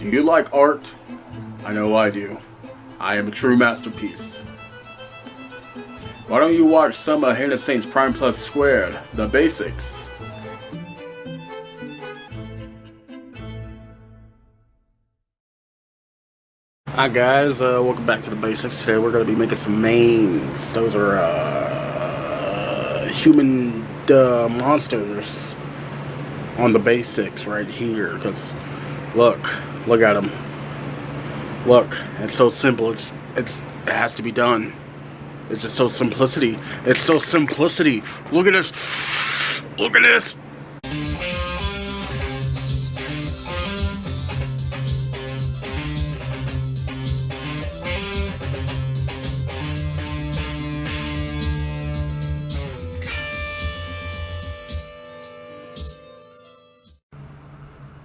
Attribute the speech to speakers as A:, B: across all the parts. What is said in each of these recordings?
A: Do you like art? I know I do. I am a true masterpiece. Why don't you watch some of Hannah Saint's Prime Plus Squared, The Basics? Hi guys, welcome back to The Basics. Today we're going to be making some mains. Those are human monsters on The Basics right here. Because look at them. Look, it's so simple. It has to be done. It's just so simplicity. It's so simplicity. Look at this. Look at this.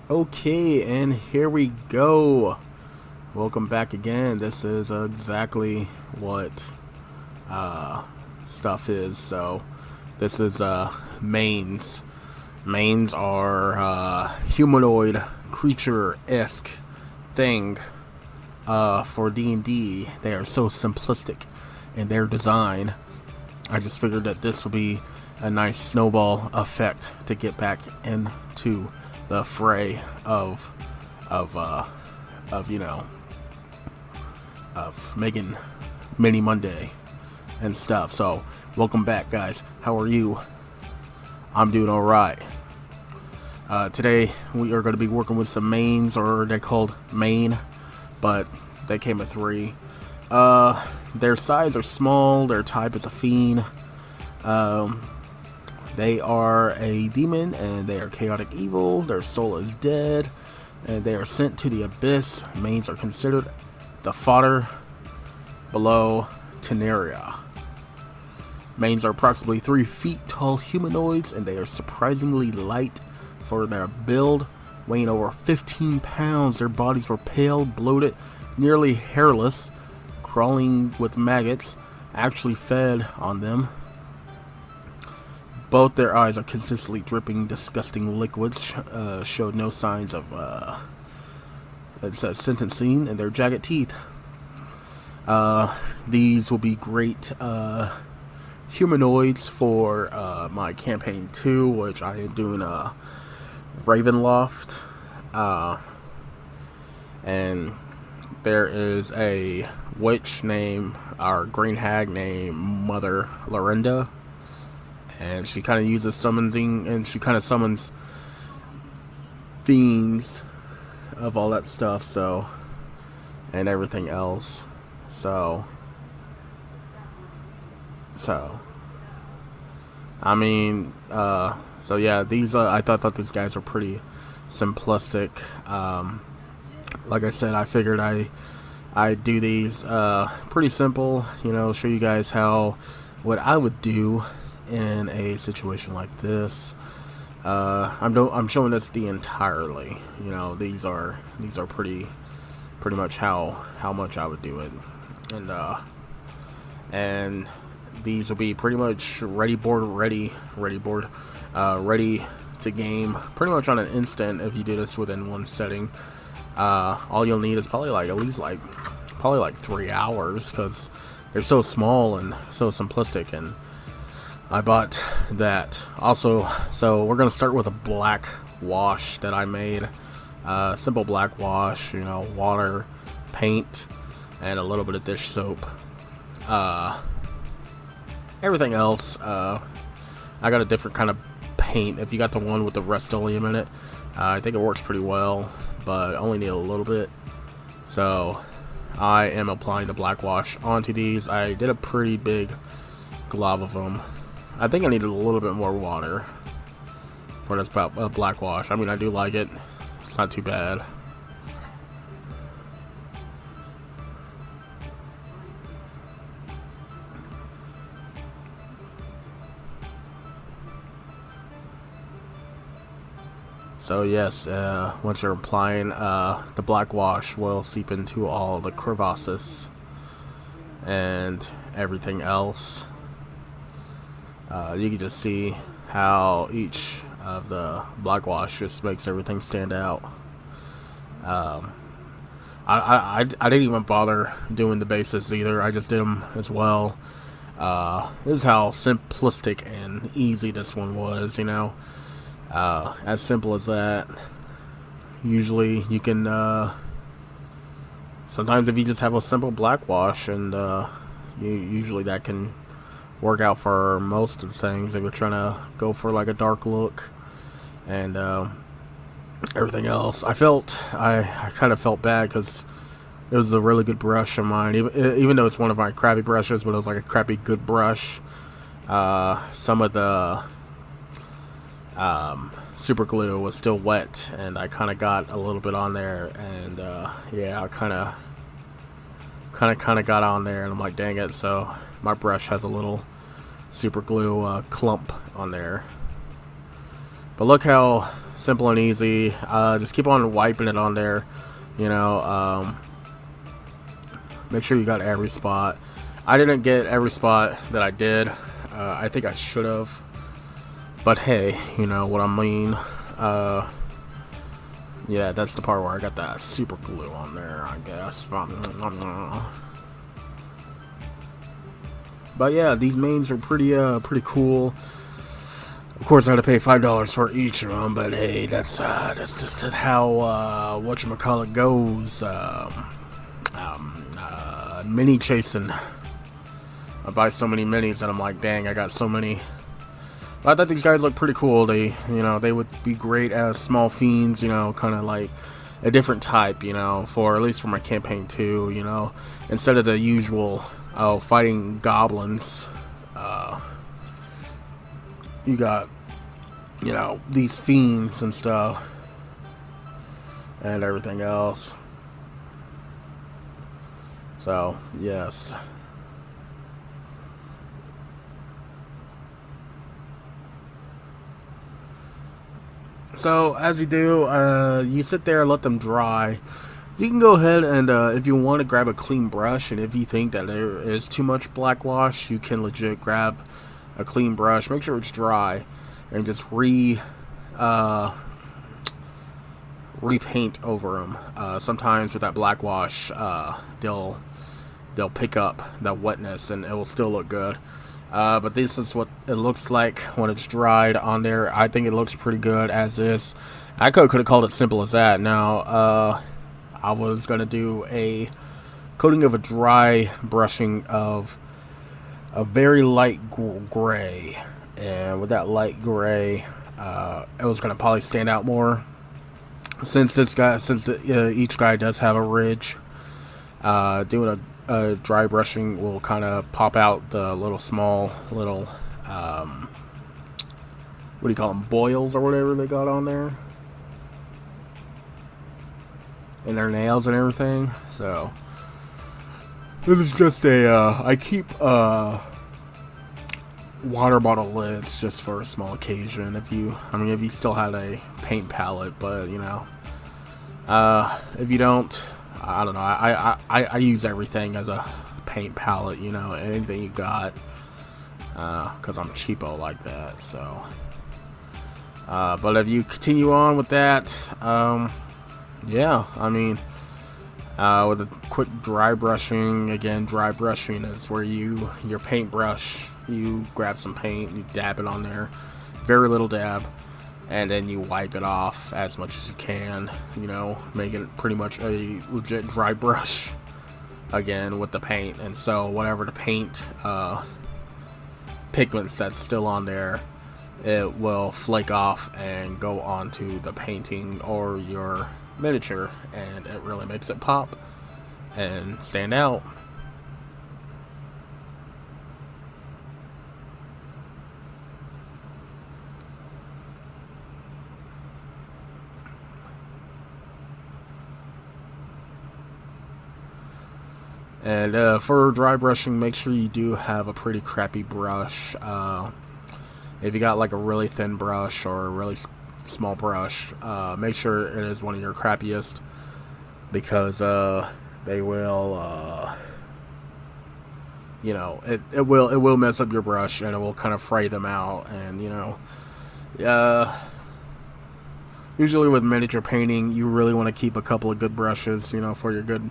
B: Okay, and here we go. Welcome back again. This is exactly what stuff is. So this is mains. Mains are humanoid creature-esque thing for D&D. They are so simplistic in their design. I just figured that this would be a nice snowball effect to get back into the fray of making Mini Monday and stuff. So welcome back, guys. How are you? I'm doing all right. Today we are going to be working with some mains, or they're called main, but they came with 3. Their size are small. Their type is a fiend. They are a demon, and they are chaotic evil. Their soul is dead, and they are sent to the abyss. Mains are considered the fodder below Teneria. Mains are approximately 3 feet tall humanoids, and they are surprisingly light for their build, weighing over 15 pounds. Their bodies were pale, bloated, nearly hairless, crawling with maggots actually fed on them. Both their eyes are consistently dripping disgusting liquids, showed no signs of sentencing, and their jagged teeth. These will be great humanoids for my campaign 2, which I am doing Ravenloft. And there is a witch named, our green hag named Mother Lorinda. And she kind of uses summoning, and she kind of summons fiends of all that stuff, so, and everything else. So, I mean, so yeah, these, I thought these guys were pretty simplistic. Like I said, I figured I'd do these, pretty simple, show you guys what I would do in a situation like this. I'm showing this the entirely. These are pretty much how much I would do it, and these will be pretty much ready to game pretty much on an instant if you do this within one setting. All you'll need is probably at least 3 hours, because they're so small and so simplistic. And I bought that also. So we're gonna start with a black wash that I made. Simple black wash, water, paint, and a little bit of dish soap. Everything else, I got a different kind of paint. If you got the one with the Rust-Oleum in it, I think it works pretty well, but I only need a little bit. So I am applying the black wash onto these. I did a pretty big glob of them. I think I needed a little bit more water for this black wash. I mean, I do like it. It's not too bad. So yes, once you're applying, the black wash will seep into all the crevasses and everything else. You can just see how each of the black wash just makes everything stand out. I didn't even bother doing the bases either. I just did them as well. This is how simplistic and easy this one was, you know. As simple as that. Usually you can, sometimes if you just have a simple black wash, and usually that can work out for most of the things if you're trying to go for like a dark look and everything else. I kind of felt bad because it was a really good brush of mine, even though it's one of my crappy brushes, but it was like a crappy good brush. Some of the super glue was still wet, and I kind of got a little bit on there, and yeah, I kind of got on there, and I'm like, dang it. So my brush has a little super glue clump on there. But look how simple and easy. Just keep on wiping it on there, you know. Make sure you got every spot. I didn't get every spot that I did. I think I should have, but hey, you know what I mean. Yeah, that's the part where I got that super glue on there, I guess. But yeah, these mains are pretty cool. Of course, I had to pay $5 for each of them, but hey, that's just how whatchamacallit goes. Mini chasing. I buy so many minis and I'm like, dang, I got so many. But I thought these guys look pretty cool. They would be great as small fiends, you know, kind of like a different type, you know, for at least for my campaign 2, you know, instead of the usual fighting goblins. You got, you know, these fiends and stuff and everything else. So yes. So as you do, you sit there and let them dry. You can go ahead and if you want to grab a clean brush, and if you think that there is too much black wash, you can legit grab a clean brush. Make sure it's dry, and just repaint over them. Sometimes with that black wash, they'll pick up that wetness, and it will still look good. But this is what it looks like when it's dried on there. I think it looks pretty good as is. I could have called it simple as that. Now, I was going to do a coating of a dry brushing of a very light gray. And with that light gray, it was going to probably stand out more. Since each guy does have a ridge, doing a dry brushing will kind of pop out the little small what do you call them, boils or whatever they got on there, and their nails and everything. So this is just I keep water bottle lids just for a small occasion. If you still had a paint palette, but you know, if you don't, I don't know. I use everything as a paint palette, you know, anything you got, because I'm cheapo like that. So, but if you continue on with that, yeah, I mean, with a quick dry brushing, again, dry brushing is where your paintbrush, you grab some paint, you dab it on there, very little dab, and then you wipe it off as much as you can, you know, making it pretty much a legit dry brush again with the paint. And so whatever the paint pigments that's still on there, it will flake off and go onto the painting or your miniature, and it really makes it pop and stand out. And for dry brushing, make sure you do have a pretty crappy brush. If you got like a really thin brush or a really small brush, make sure it is one of your crappiest, because they will, you know, it will mess up your brush, and it will kind of fray them out, and you know, Usually with miniature painting, you really want to keep a couple of good brushes, you know, for your good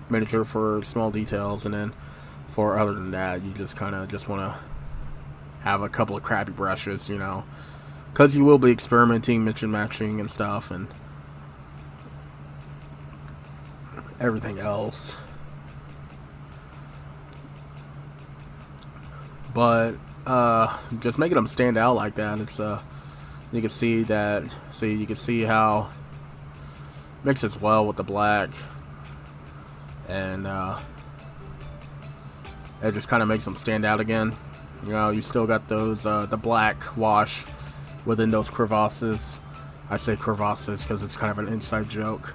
B: miniature for small details, and then for other than that, you just kind of just want to have a couple of crappy brushes, you know, because you will be experimenting, mix and matching and stuff, and everything else. But just making them stand out like that, it's you can see that. See, you can see how it mixes well with the black, and it just kind of makes them stand out again. You know, you still got those the black wash within those crevasses. I say crevasses because it's kind of an inside joke.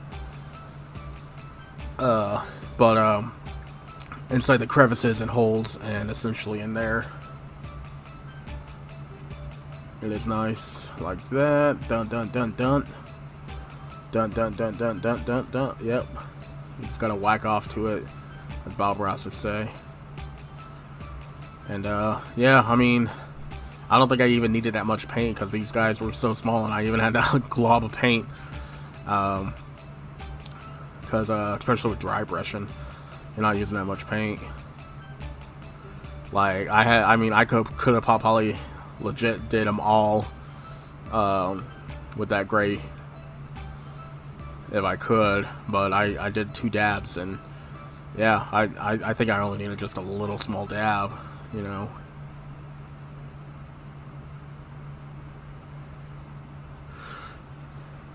B: But inside the crevices and holes, and essentially in there. It is nice, like that. Dun dun dun dun. Dun dun dun dun dun dun dun. Yep. You just gotta whack off to it, as Bob Ross would say. And yeah, I mean, I don't think I even needed that much paint because these guys were so small, and I even had that glob of paint. Because especially with dry brushing, you're not using that much paint. Like I could have probably legit did them all with that gray if I could, but I did 2 dabs, and yeah, I think I only needed just a little small dab, you know.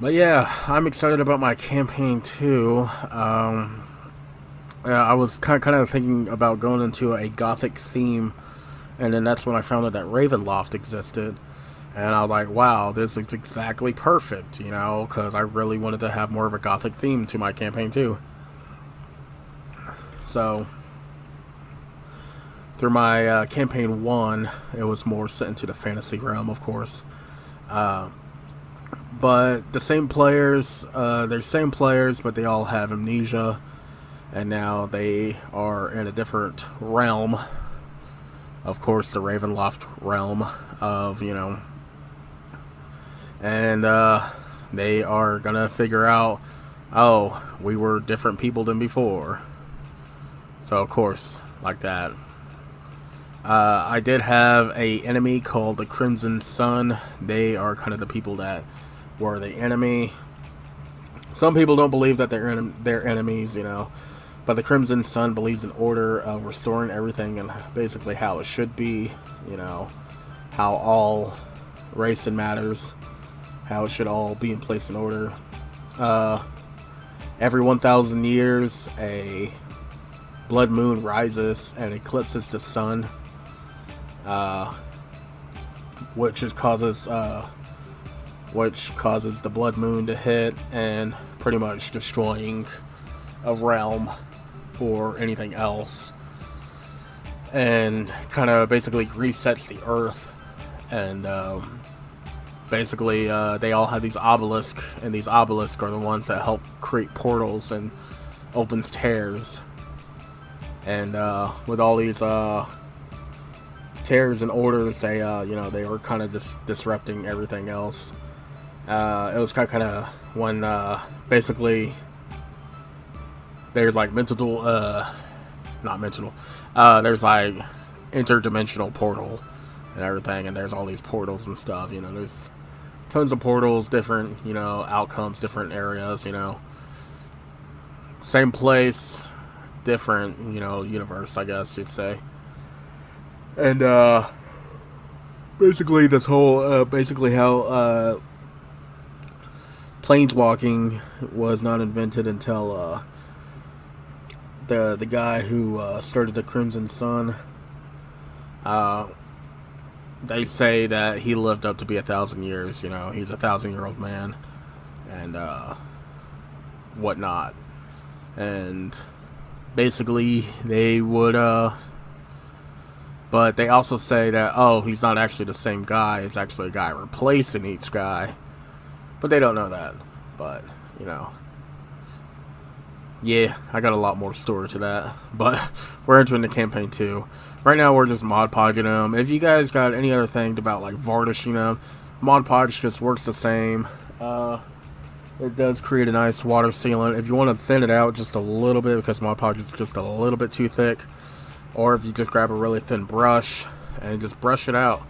B: But yeah, I'm excited about my campaign too. I was kind of thinking about going into a gothic theme, and then that's when I found out that Ravenloft existed, and I was like, wow, this is exactly perfect, you know, because I really wanted to have more of a gothic theme to my campaign too. So through my campaign 1, it was more set into the fantasy realm, of course. But the same players, they're same players, but they all have amnesia, and now they are in a different realm. Of course, the Ravenloft realm of, you know, and they are gonna figure out, oh, we were different people than before. So of course, like that. I did have a enemy called the Crimson Sun. They are kind of the people that were the enemy. Some people don't believe that they're enemies, you know, but the Crimson Sun believes in order of restoring everything and basically how it should be, you know, how all race and matters, how it should all be in place in order. Every 1,000 years, a blood moon rises and eclipses the sun, which causes the blood moon to hit and pretty much destroying a realm or anything else, and kind of basically resets the earth. And basically they all have these obelisks, and these obelisks are the ones that help create portals and opens tears. And with all these tears and orders, they they were kind of just disrupting everything else. It was kind of when basically there's like there's like interdimensional portal and everything, and there's all these portals and stuff, you know, there's tons of portals, different, you know, outcomes, different areas, you know, same place, different, you know, universe, I guess you'd say. And basically this whole basically how planeswalking was not invented until the guy who started the Crimson Sun. They say that he lived up to be 1,000 years. You know, he's a 1,000-year-old man, and whatnot. And basically, they would. But they also say that, oh, he's not actually the same guy. It's actually a guy replacing each guy. But they don't know that. But, you know. Yeah, I got a lot more story to that. But we're entering the campaign 2. Right now, we're just Mod Podging them. If you guys got any other thing about, like, varnishing them, Mod Podge just works the same. It does create a nice water sealant. If you want to thin it out just a little bit, because Mod Podge is just a little bit too thick, or if you just grab a really thin brush and just brush it out,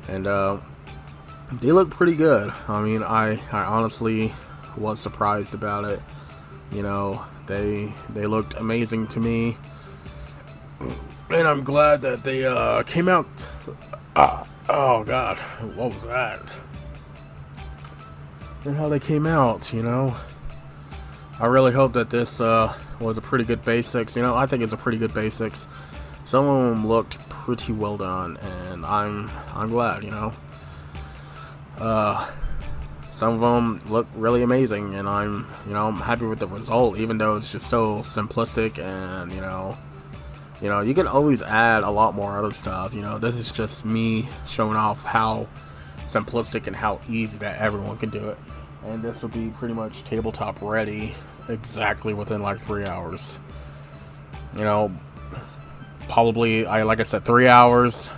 B: and they look pretty good. I mean, I honestly was surprised about it. You know, they looked amazing to me, and I'm glad that they came out. Oh God, what was that? And how they came out, you know. I really hope that this was a pretty good basics. You know, I think it's a pretty good basics. Some of them looked pretty well done, and I'm glad, you know. Some of them look really amazing, and I'm happy with the result, even though it's just so simplistic. And you know, you can always add a lot more other stuff. You know, this is just me showing off how simplistic and how easy that everyone can do it. And this will be pretty much tabletop ready exactly within like 3 hours. You know, probably, like I said, 3 hours.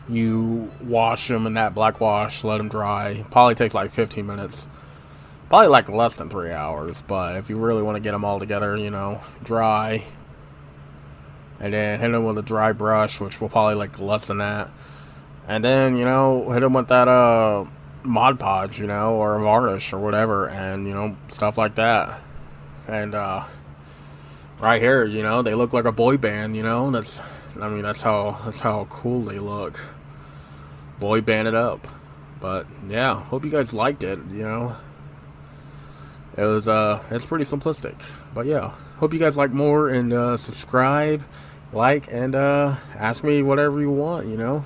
B: You wash them in that black wash, let them dry. Probably takes like 15 minutes. Probably like less than 3 hours. But if you really want to get them all together, you know, dry. And then hit them with a dry brush, which will probably like less than that. And then, you know, hit them with that Mod Podge, you know, or a varnish or whatever, and you know, stuff like that. And right here, you know, they look like a boy band. You know, that's how cool they look. Boy banded up. But yeah, hope you guys liked it. You know, it was it's pretty simplistic. But yeah, hope you guys like more, and subscribe, like, and ask me whatever you want. You know.